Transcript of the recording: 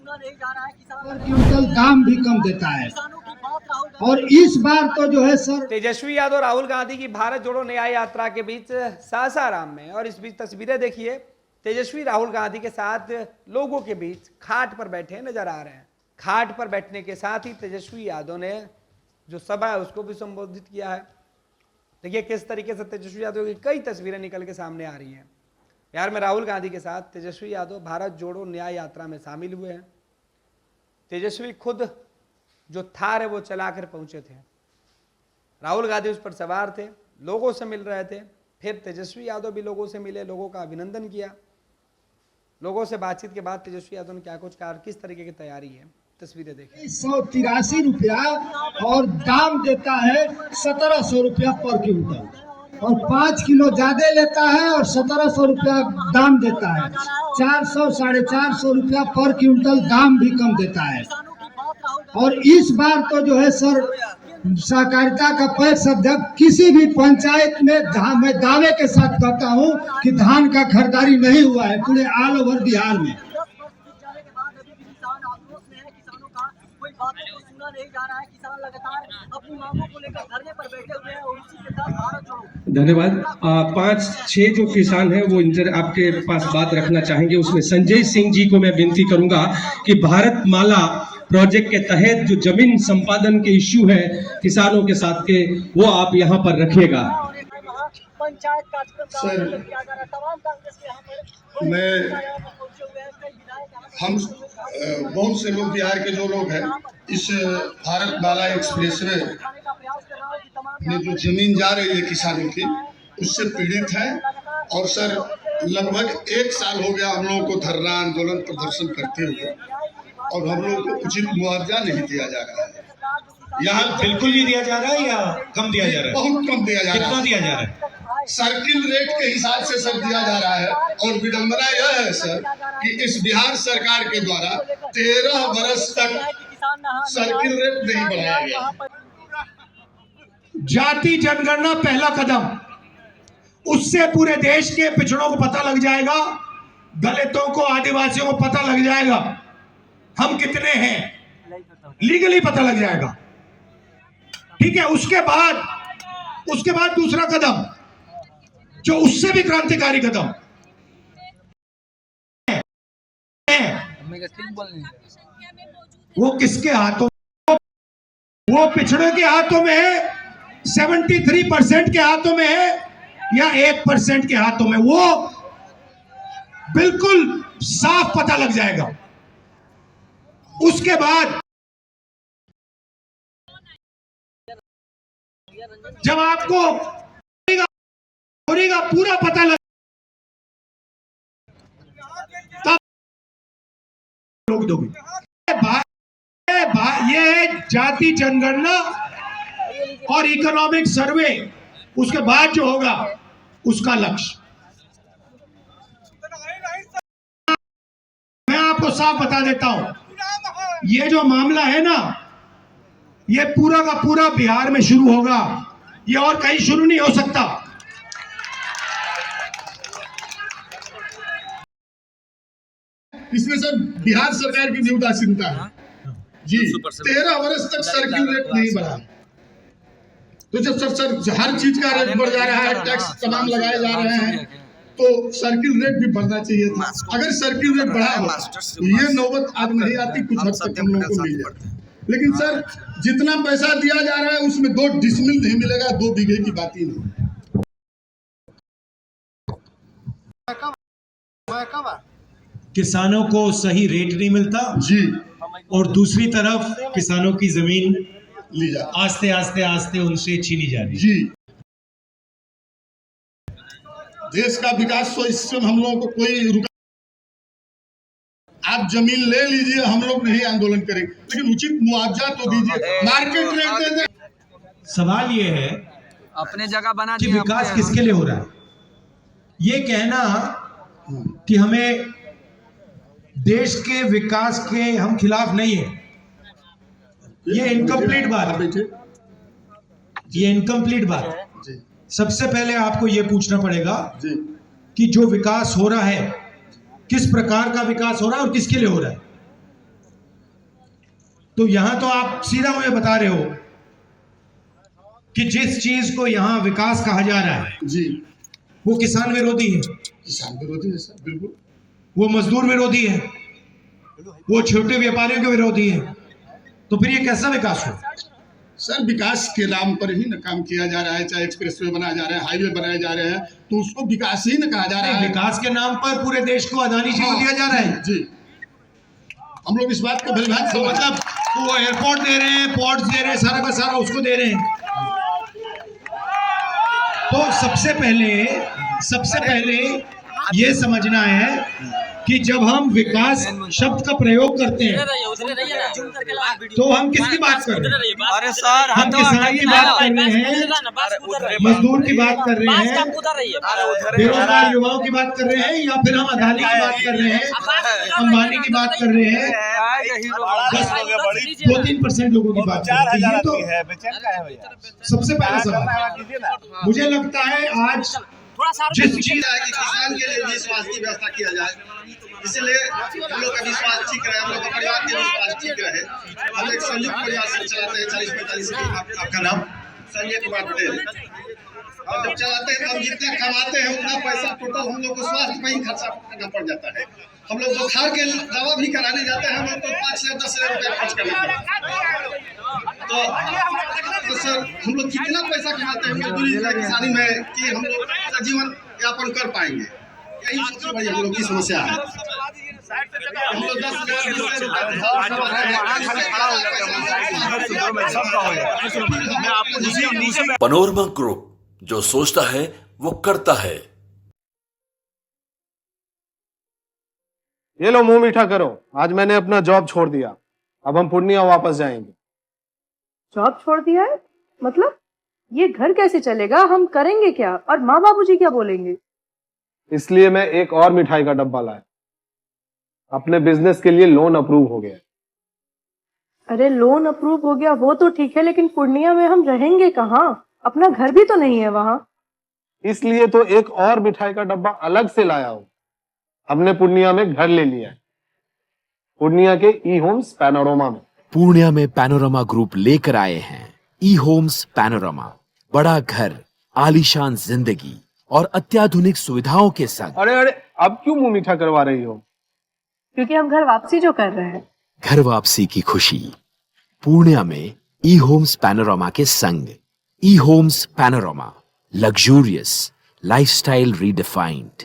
सुना नहीं जा रहा है। किसान क्विंटल दाम भी कम देता है। किसानों की बात राहुल और इस बार तो जो है सर, तेजस्वी यादव राहुल गांधी की भारत जोड़ो न्याय यात्रा के बीच सासाराम में, और इस बीच तस्वीरें देखिए, तेजस्वी राहुल गांधी के साथ लोगों के बीच खाट पर बैठे नजर आ रहे हैं। खाट पर बैठने के साथ ही तेजस्वी यादव ने जो सभा है उसको भी संबोधित किया है। देखिए किस तरीके से तेजस्वी यादव की कई तस्वीरें निकल के सामने आ रही हैं। बिहार में राहुल गांधी के साथ तेजस्वी यादव भारत जोड़ो न्याय यात्रा में शामिल हुए हैं। तेजस्वी खुद जो थार है वो चलाकर पहुंचे थे। राहुल गांधी उस पर सवार थे, लोगों से मिल रहे थे। फिर तेजस्वी यादव भी लोगों से मिले, लोगों का अभिनंदन किया। लोगों से बातचीत के बाद तेजस्वी यादव ने क्या कुछ कहा, किस तरीके की तैयारी है, तस्वीरें देखिए। 183 रुपया और दाम देता है 1700 रुपया पर क्विंटल, और 5 किलो ज्यादा लेता है और 1700 रुपया दाम देता है। 400 साढ़े 400 रुपया पर क्विंटल दाम भी कम देता है। किसानों की बात राहुल और इस बार तो जो है सर, सहकारिता का पैक्स अध्यक्ष किसी भी पंचायत में मैं दावे के साथ कहता हूं कि धान का खरीदारी नहीं हुआ है पूरे ऑल ओवर बिहार में। 10 वर्ष बीत जाने के बाद अभी भी किसान आक्रोश में है। किसानों का कोई बातों को सुना नहीं जा रहा है। किसान लगातार अपनी मांगों को लेकर धरने पर बैठे हुए हैं और इसी के साथ भारत जोड़ो। धन्यवाद। 5-6 जो किसान हैं वो आपके पास बात रखना चाहेंगे। उसमें संजय सिंह जी को मैं विनती करूंगा कि भारत माला प्रोजेक्ट के तहत जो जमीन संपादन के इश्यू है किसानों के साथ के, वो आप यहाँ पर रखिएगा। और एक पंचायत कार्यक्रम का आयोजन किया जा रहा है। तमाम कांग्रेस के यहाँ पर पहुंचे हुए हैं। कई विधायक हम बहुत से लोग बिहार के जो लोग हैं इस भारत माला एक्सप्रेसवे उठाने का प्रयास कर रहा है कि तमाम में जो जमीन जा रही है किसानों की, उससे पीड़ित है। और सर लगभग 1 साल हो गया हम लोगों को धरना आंदोलन प्रदर्शन करते हुए, और हम लोग को उचित मुआवजा नहीं दिया जा रहा है। यहाँ बिल्कुल नहीं दिया जा रहा है या कम दिया जा रहा है? बहुत कम दिया जा रहा कितना है। दिया जा रहा है? सर्किल रेट के हिसाब से सर दिया जा रहा है। और विडंबना यह है सर कि इस बिहार सरकार के द्वारा 13 वर्ष तक सर्किल रेट नहीं बढ़ाया गया। जाति जनगणना पहला कदम, उससे पूरे देश के पिछड़ों को पता लग जाएगा, दलितों को, आदिवासियों को पता लग जाएगा हम कितने हैं, लीगली पता लग जाएगा। ठीक है, उसके बाद दूसरा कदम जो उससे भी क्रांतिकारी कदम वो किसके हाथों, वो पिछड़ों के हाथों में है, 73% के हाथों में है या 1% के हाथों में, वो बिल्कुल साफ पता लग जाएगा। उसके बाद जब आपको पूरा पता लग, तब रोक दोगे। ये है जाति जनगणना और इकोनॉमिक सर्वे, उसके बाद जो होगा उसका लक्ष्य। मैं आपको साफ बता देता हूं, ये जो मामला है ना, ये पूरा का पूरा बिहार में शुरू होगा, ये और कहीं शुरू नहीं हो सकता। इसमें सर बिहार सरकार की भी उदासीनता है जी। 13 वर्ष तक सर्किल रेट नहीं बढ़ा, तो जब सर हर चीज का रेट बढ़ जा रहा है, टैक्स तमाम लगाए जा रहे हैं, तो सर्किल रेट भी बढ़ना चाहिए था। अगर सर्किल रेट बढ़ा हो तो ये नौबत आज नहीं आती, कुछ हद तक हम लोगों को मिल जाती। लेकिन सर जितना पैसा दिया जा रहा है उसमें 2 डिसमिल नहीं मिलेगा, 2 बीघे की बात ही नहीं। किसानों को सही रेट नहीं मिलता जी, और दूसरी तरफ किसानों की जमीन ली जा आस्ते आस्ते उनसे छीनी जा रही है। जी। देश का विकास तो इससे हम लोगों को कोई रुका, आप जमीन ले लीजिए, हम लोग नहीं आंदोलन करेंगे, लेकिन उचित मुआवजा तो दीजिए, मार्केट रेट दे दे। सवाल ये है अपने जगह बना कि विकास किसके लिए हो रहा है? ये कहना कि हमें देश के विकास के हम खिलाफ नहीं है, ये इनकम्प्लीट बात है। ये इनकम्प्लीट बात है। सबसे पहले आपको ये पूछना पड़ेगा कि जो विकास हो रहा है किस प्रकार का विकास हो रहा है और किसके लिए हो रहा है। तो यहां तो आप सीधा मुझे बता रहे हो कि जिस चीज को यहां विकास कहा जा रहा है जी, वो किसान विरोधी है, किसान विरोधी है सर, बिल्कुल। वो मजदूर विरोधी है, वो छोटे व्यापारियों के विरोधी है। तो फिर ये कैसा विकास हो? सर विकास के नाम पर ही न काम किया जा रहा है, चाहे एक्सप्रेसवे बनाया जा रहा है, हाईवे बनाए जा रहे हैं, तो उसको विकास ही न कहा जा रहा है। विकास के नाम पर पूरे देश को अदानी जी को दिया जा रहा है। जी, हम लोग इस बात को भलीभांति तो मतलब वो एयरपोर्ट दे रहे हैं, पोर्ट्स दे रहे हैं, सारा का सारा उसको दे रहे हैं। तो सबसे पहले ये समझना है कि जब हम विकास शब्द का प्रयोग करते हैं तो हम किसकी बात कर रहे हैं? अरे सर हम किसान की बात कर रहे हैं, मजदूर की बात कर रहे हैं, बेरोजगार युवाओं की बात कर रहे हैं, या फिर हम अदानी की बात कर रहे हैं, अंबानी की बात कर रहे हैं, बस 2-3% लोगों की बात कर रहे हैं। तो सबसे पहला सवाल मुझे लगता है आज जिस चीज है कि किसान के लिए भी स्वास्थ्य की व्यवस्था किया जाए, इसलिए हम लोग का विश्वास ठीक रहे, हम लोग का परिवार के विश्वास ठीक रहे। हम एक संयुक्त परिवार से चलाते हैं 40-45। आपका नाम? संजय कुमार पटेल। और जब चलाते हैं तो हम जितना कमाते हैं उतना पैसा टोटल हम लोग को स्वास्थ्य पर ही खर्चा करना पड़ जाता है। हम लोग बुखार के दवा भी कराने जाते हैं, हम लोग तो 5 से 10 हजार रुपया खर्च करना पड़ता है। तो सर हम लोग कितना पैसा कमाते हैं मजदूरी किसानी में कि हम लोग जीवन यापन कर पाएंगे? यही सबसे बड़ी हम लोग की समस्या है। हम लोग 10,000 रुपये। पैनोरमा ग्रुप, जो सोचता है वो करता है। ये लो मुंह मीठा करो, आज मैंने अपना जॉब छोड़ दिया, अब हम पूर्णिया वापस जाएंगे। जॉब छोड़ दिया है? मतलब ये घर कैसे चलेगा? हम करेंगे क्या? और माँ बाबूजी क्या बोलेंगे? इसलिए मैं एक और मिठाई का डब्बा लाया। अपने बिजनेस के लिए लोन अप्रूव हो गया। अरे लोन अप्रूव हो गया वो तो ठीक है, लेकिन पूर्णिया में हम रहेंगे कहाँ? अपना घर भी तो नहीं है वहाँ। इसलिए तो एक और मिठाई का डब्बा अलग से लाया हूँ। हमने पूर्णिया में घर ले लिया है, पूर्णिया के ई होम्स पैनोरमा में। पूर्णिया में पैनोरमा ग्रुप लेकर आए हैं ई होम्स पैनोरमा। बड़ा घर, आलीशान जिंदगी और अत्याधुनिक सुविधाओं के संग। अरे अब क्यों मुंह मीठा करवा रही हो? क्योंकि हम घर वापसी जो कर रहे हैं। घर वापसी की खुशी पूर्णिया में ई होम्स पैनोरमा के संग। E Homes Panorama, luxurious lifestyle redefined.